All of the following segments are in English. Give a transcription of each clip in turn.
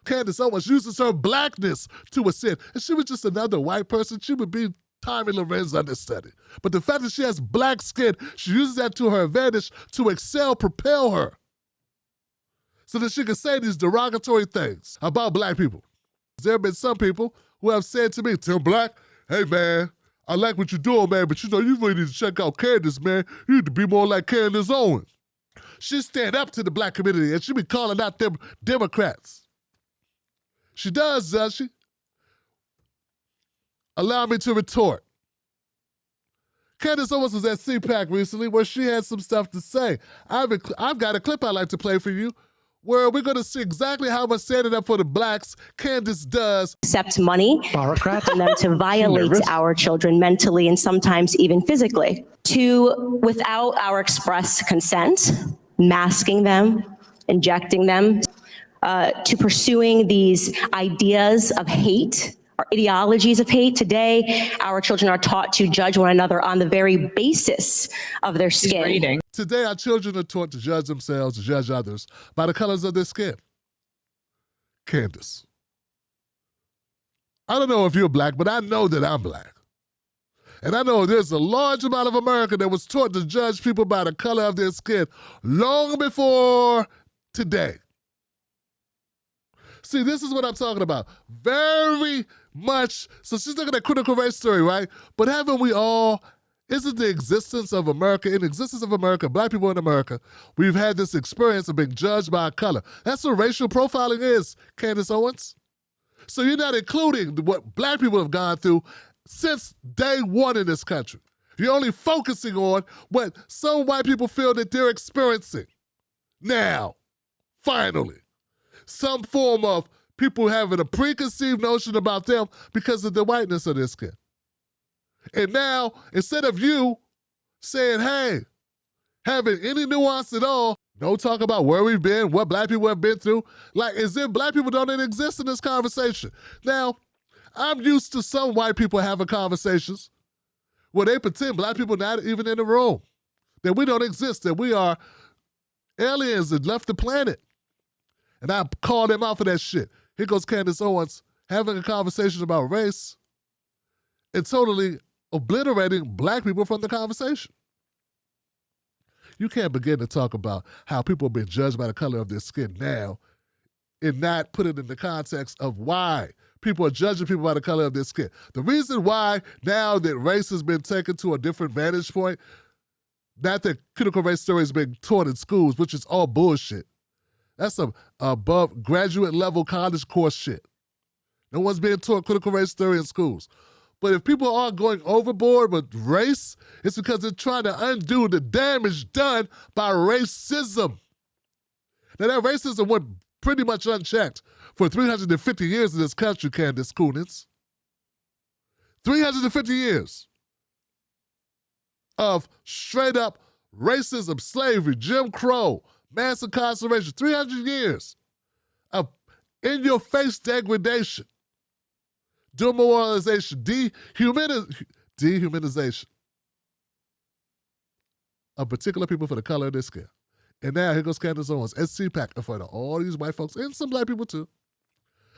Candace Owens uses her blackness to ascend. If she was just another white person, she would be Tommy Loren's understudy. But the fact that she has black skin, she uses that to her advantage to excel, propel her, so that she can say these derogatory things about black people. There have been some people who have said to me, Tim Black, hey man, I like what you're doing, man, but you know, you really need to check out Candace, man. You need to be more like Candace Owens. She stand up to the black community and she be calling out them Democrats. She does she? Allow me to retort. Candace Owens was at CPAC recently where she had some stuff to say. I've got a clip I'd like to play for you where we're going to see exactly how much standing up for the blacks Candace does. Accept money from them to violate our children mentally and sometimes even physically. To, without our express consent, masking them, injecting them, to pursuing these ideas of hate or ideologies of hate. Today, our children are taught to judge one another on the very basis of their skin. Today, our children are taught to judge themselves, to judge others by the colors of their skin. Candace, I don't know if you're black, but I know that I'm black. And I know there's a large amount of America that was taught to judge people by the color of their skin long before today. See, this is what I'm talking about. Very much, so she's looking at critical race theory, right? But haven't we all, isn't the existence of America, in the existence of America, black people in America, we've had this experience of being judged by color. That's what racial profiling is, Candace Owens. So you're not including what black people have gone through since day one in this country. You're only focusing on what some white people feel that they're experiencing now, finally. Some form of people having a preconceived notion about them because of the whiteness of their skin. And now, instead of you saying, hey, having any nuance at all, no talk about where we've been, what black people have been through, like as if black people don't exist in this conversation. Now, I'm used to some white people having conversations where they pretend black people not even in the room, that we don't exist, that we are aliens that left the planet. And I call them out for that shit. Here goes Candace Owens having a conversation about race and totally obliterating black people from the conversation. You can't begin to talk about how people are being judged by the color of their skin now and not put it in the context of why people are judging people by the color of their skin. The reason why now that race has been taken to a different vantage point, not that critical race theory is being taught in schools, which is all bullshit. That's some above graduate level college course shit. No one's being taught critical race theory in schools. But if people are going overboard with race, it's because they're trying to undo the damage done by racism. Now that racism went pretty much unchecked for 350 years in this country, Candace Owens. 350 years of straight up racism, slavery, Jim Crow, mass incarceration, 300 years of in-your-face degradation, demoralization, dehumanization of particular people for the color of their skin. And now here goes Candace Owens at CPAC in front of all these white folks and some black people too,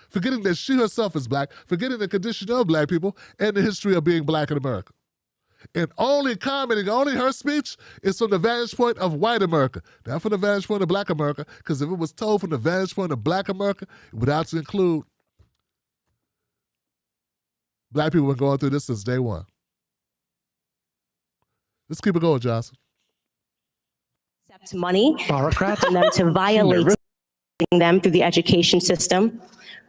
forgetting that she herself is black, forgetting the condition of black people and the history of being black in America. And only commenting, only her speech is from the vantage point of white America, not from the vantage point of black America, because if it was told from the vantage point of black America, it would have to include black people have been going through this since day one. Let's keep it going, Johnson. Accept money from them to violate them through the education system,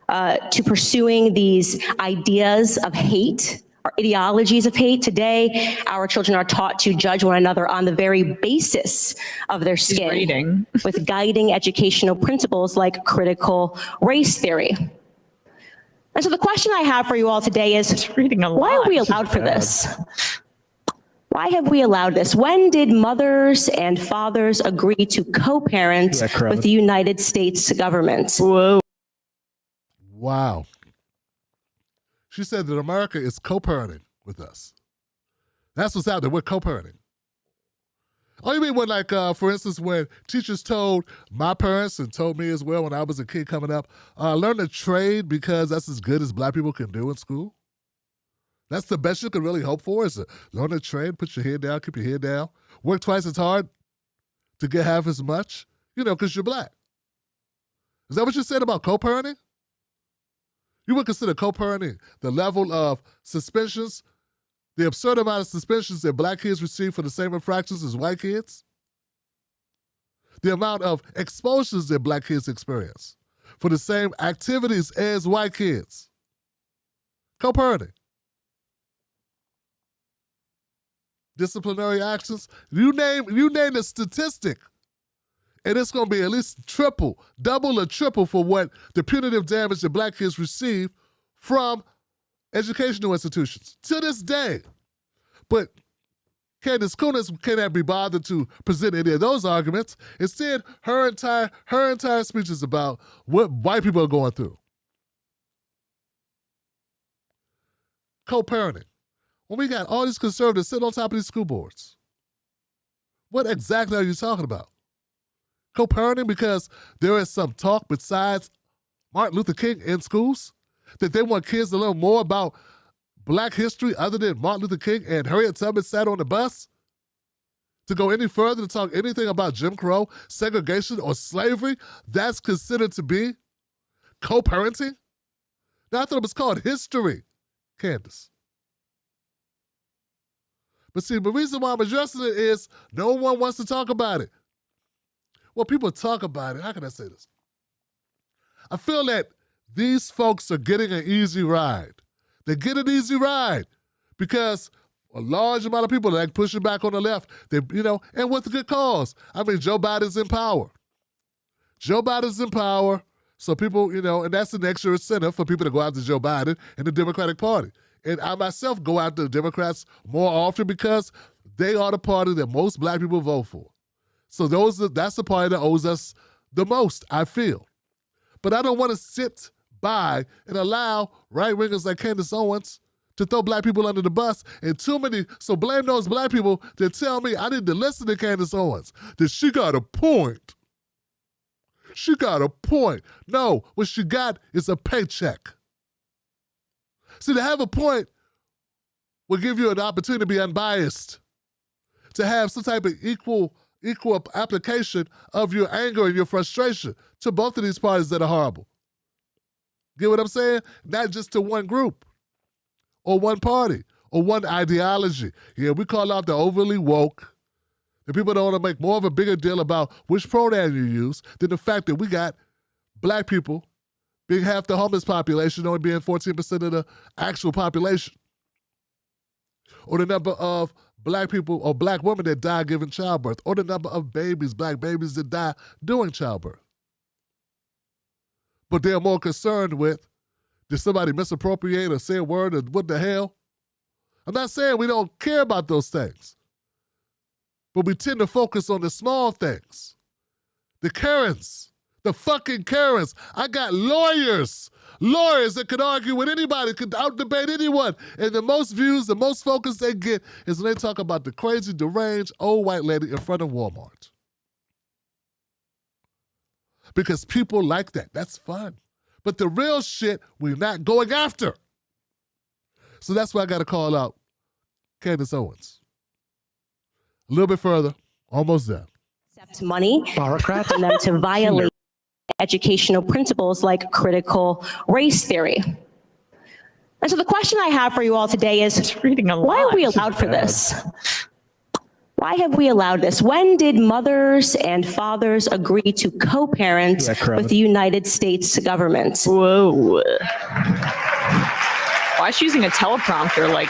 to pursuing these ideas of hate or ideologies of hate. Today, our children are taught to judge one another on the very basis of their skin, with guiding educational principles like critical race theory. And so the question I have for you all today is, why are we allowed for this? Why have we allowed this? When did mothers and fathers agree to co-parent with the United States government? Whoa. Wow. She said that America is co-parenting with us. That's what's out there. We're co-parenting. Oh, you mean when, like, for instance, when teachers told my parents and told me as well when I was a kid coming up, learn a trade because that's as good as black people can do in school? That's the best you can really hope for, is to learn a trade, put your head down, keep your head down, work twice as hard to get half as much, because you're black. Is that what you said about co-parenting? You would consider co-parenting the level of suspensions, the absurd amount of suspensions that black kids receive for the same infractions as white kids? The amount of exposures that black kids experience for the same activities as white kids? Co-parenting. Disciplinary actions. You name the statistic, and it's going to be at least triple, double or triple for what the punitive damage that black kids receive from educational institutions to this day. But Candace Owens cannot be bothered to present any of those arguments. Instead, her entire speech is about what white people are going through. Co-parenting. When we got all these conservatives sitting on top of these school boards, what exactly are you talking about? Co-parenting because there is some talk besides Martin Luther King in schools that they want kids to learn more about black history other than Martin Luther King and Harriet Tubman sat on the bus? To go any further to talk anything about Jim Crow, segregation, or slavery, that's considered to be co-parenting? Now, I thought it was called history, Candace. But see, the reason why I'm addressing it is no one wants to talk about it. Well, people talk about it. How can I say this? I feel that these folks are getting an easy ride. They get an easy ride because a large amount of people are like pushing back on the left. They, and with a good cause. I mean, Joe Biden's in power. Joe Biden's in power, so people, and that's an extra incentive for people to go after Joe Biden and the Democratic Party. And I myself go after the Democrats more often because they are the party that most black people vote for. So that's the party that owes us the most, I feel. But I don't want to sit by and allow right-wingers like Candace Owens to throw black people under the bus, and so blame those black people that tell me I need to listen to Candace Owens, that she got a point. She got a point. No, what she got is a paycheck. See, to have a point will give you an opportunity to be unbiased, to have some type of equal application of your anger and your frustration to both of these parties that are horrible. Get what I'm saying? Not just to one group or one party or one ideology. Yeah, we call out the overly woke. And people don't want to make more of a bigger deal about which pronoun you use than the fact that we got black people being half the homeless population, only being 14% of the actual population. Or the number of black people or black women that die giving childbirth, or the number of black babies that die doing childbirth. But they're more concerned with, did somebody misappropriate or say a word or what the hell? I'm not saying we don't care about those things, but we tend to focus on the small things. The Karens, the fucking Karens. I got lawyers that could argue with anybody, could out-debate anyone. And the most views, the most focus they get is when they talk about the crazy, deranged old white lady in front of Walmart. Because people like that. That's fun. But the real shit, we're not going after. So that's why I got to call out Candace Owens. A little bit further, almost there. Accept money from them to violate educational principles like critical race theory. And so the question I have for you all today is, why are we allowed for this? Why have we allowed this? When did mothers and fathers agree to co-parent with the United States government? Whoa. Why is she using a teleprompter, like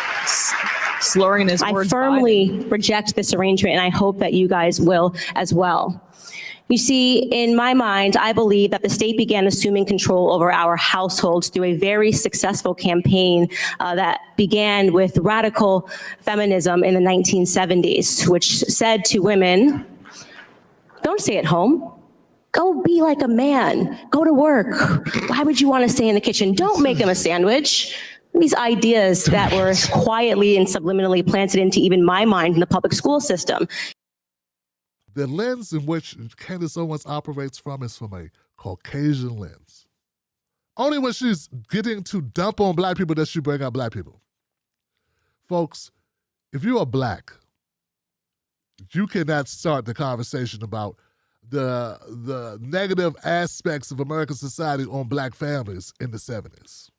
slurring his words? I firmly reject this arrangement, and I hope that you guys will as well. You see, in my mind, I believe that the state began assuming control over our households through a very successful campaign that began with radical feminism in the 1970s, which said to women, don't stay at home. Go be like a man. Go to work. Why would you want to stay in the kitchen? Don't make them a sandwich. These ideas that were quietly and subliminally planted into even my mind in the public school system. The lens in which Candace Owens operates from is from a Caucasian lens. Only when she's getting to dump on black people does she bring out black people. Folks, if you are black, you cannot start the conversation about the negative aspects of American society on black families in the 70s.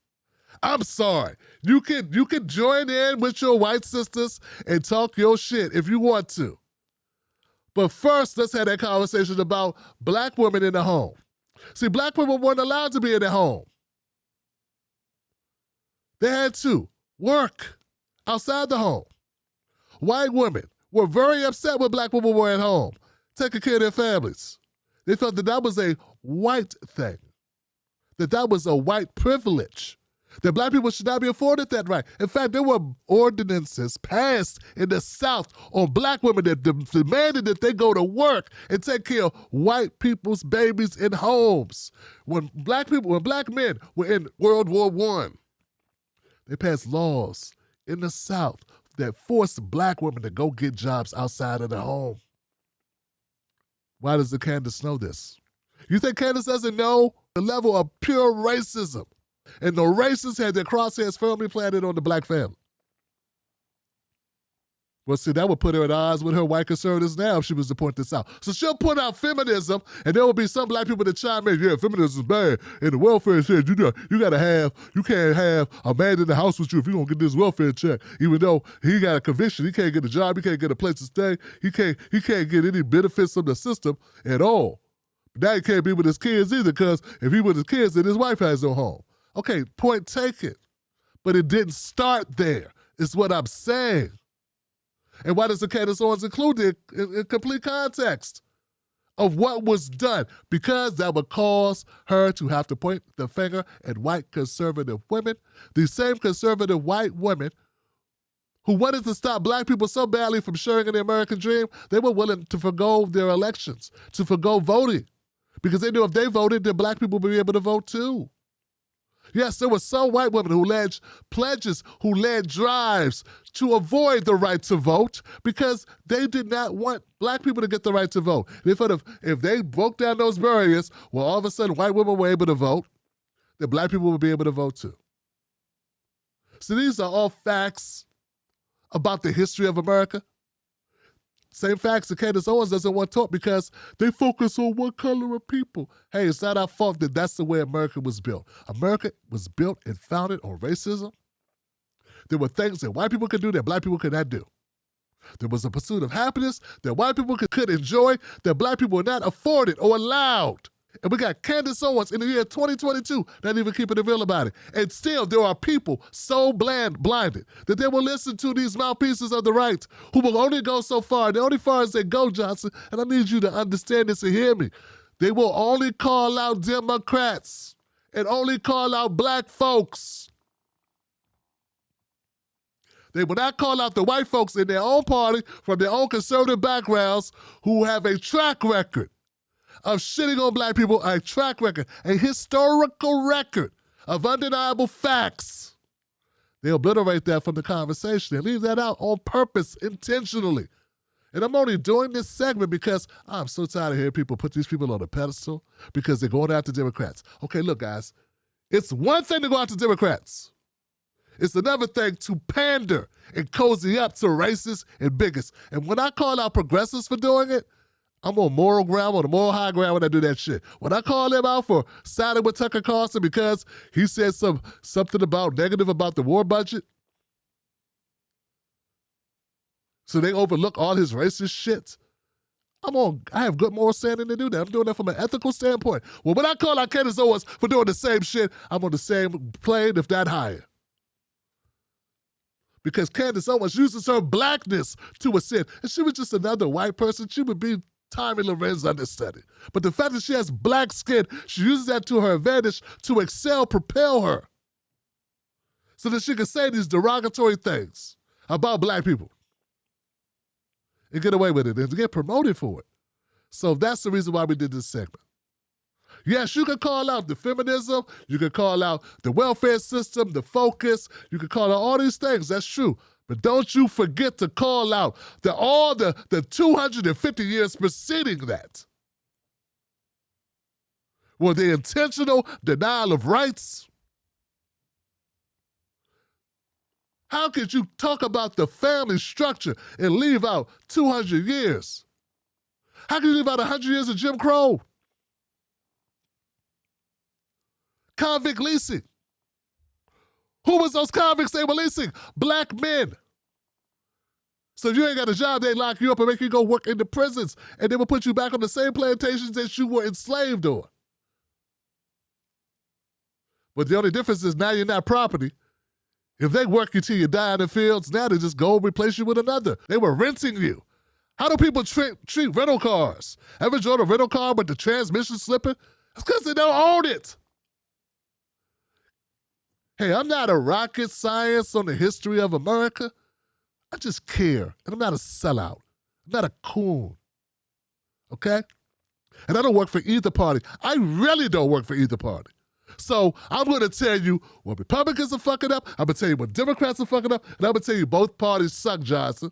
I'm sorry. You can join in with your white sisters and talk your shit if you want to. But first, let's have that conversation about black women in the home. See, black women weren't allowed to be in their home. They had to work outside the home. White women were very upset when black women were at home, taking care of their families. They felt that was a white thing, that was a white privilege, that black people should not be afforded that right. In fact, there were ordinances passed in the South on black women that demanded that they go to work and take care of white people's babies in homes. When black men were in World War I, they passed laws in the South that forced black women to go get jobs outside of the home. Why does Candace know this? You think Candace doesn't know the level of pure racism? And the racists had their crosshairs firmly planted on the black family. Well, see, that would put her at odds with her white conservatives now if she was to point this out. So she'll put out feminism, and there will be some black people that chime in, yeah, feminism is bad, and the welfare says you can't have a man in the house with you if you're going to get this welfare check. Even though he got a conviction, he can't get a job, he can't get a place to stay, he can't get any benefits from the system at all. But now he can't be with his kids either, because if he with his kids, then his wife has no home. Okay, point taken. But it didn't start there, is what I'm saying. And why does Candace Owens include it in complete context of what was done? Because that would cause her to have to point the finger at white conservative women, these same conservative white women who wanted to stop black people so badly from sharing in the American dream, they were willing to forgo their elections, to forgo voting, because they knew if they voted, then black people would be able to vote too. Yes, there were some white women who led pledges, who led drives to avoid the right to vote because they did not want black people to get the right to vote. They thought if they broke down those barriers, well, all of a sudden white women were able to vote, then black people would be able to vote too. So these are all facts about the history of America. Same facts that Candace Owens doesn't want taught because they focus on one color of people. Hey, it's not our fault that that's the way America was built. America was built and founded on racism. There were things that white people could do that black people could not do. There was a pursuit of happiness that white people could enjoy that black people were not afforded or allowed. And we got Candace Owens in the year 2022 not even keeping it real about it. And still, there are people so blinded that they will listen to these mouthpieces of the right who will only go so far. The only far as they go, Johnson, and I need you to understand this and hear me. They will only call out Democrats and only call out black folks. They will not call out the white folks in their own party from their own conservative backgrounds who have a track record of shitting on black people, a track record, a historical record of undeniable facts. They obliterate that from the conversation and leave that out on purpose, intentionally. And I'm only doing this segment because I'm so tired of hearing people put these people on a pedestal because they're going after Democrats. Okay, look, guys, it's one thing to go after Democrats. It's another thing to pander and cozy up to racists and bigots. And when I call out progressives for doing it, I'm on moral ground, on the moral high ground when I do that shit. When I call them out for siding with Tucker Carlson because he said something about negative about the war budget, so they overlook all his racist shit, I have good moral standing to do that. I'm doing that from an ethical standpoint. Well, when I call out Candace Owens for doing the same shit, I'm on the same plane, if not higher. Because Candace Owens uses her blackness to ascend. If she was just another white person, she would be Tommy Lorenz understudy. But the fact that she has black skin, she uses that to her advantage to excel, propel her, so that she can say these derogatory things about black people and get away with it and get promoted for it. So that's the reason why we did this segment. Yes, you can call out the feminism, you can call out the welfare system, the focus, you can call out all these things, that's true. But don't you forget to call out all the 250 years preceding that were the intentional denial of rights. How could you talk about the family structure and leave out 200 years? How can you leave out 100 years of Jim Crow? Convict leasing. Who was those convicts they were leasing? Black men. So if you ain't got a job, they lock you up and make you go work in the prisons, and they will put you back on the same plantations that you were enslaved on. But the only difference is now you're not property. If they work you till you die in the fields, now they just go and replace you with another. They were renting you. How do people treat rental cars? Ever drove a rental car with the transmission slipping? That's because they don't own it. Hey, I'm not a rocket science on the history of America. I just care, and I'm not a sellout. I'm not a coon, okay? And I don't work for either party. I really don't work for either party. So I'm going to tell you when Republicans are fucking up, I'm going to tell you when Democrats are fucking up, and I'm going to tell you both parties suck, Johnson.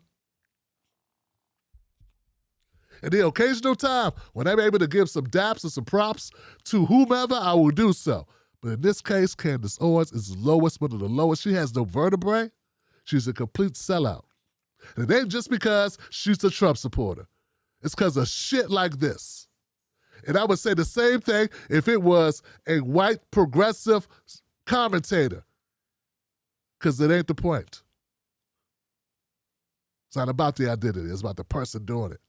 And the occasional time when I'm able to give some daps or some props to whomever, I will do so. But in this case, Candace Owens is the lowest, one of the lowest. She has no vertebrae. She's a complete sellout. And it ain't just because she's a Trump supporter. It's because of shit like this. And I would say the same thing if it was a white progressive commentator. Because it ain't the point. It's not about the identity. It's about the person doing it.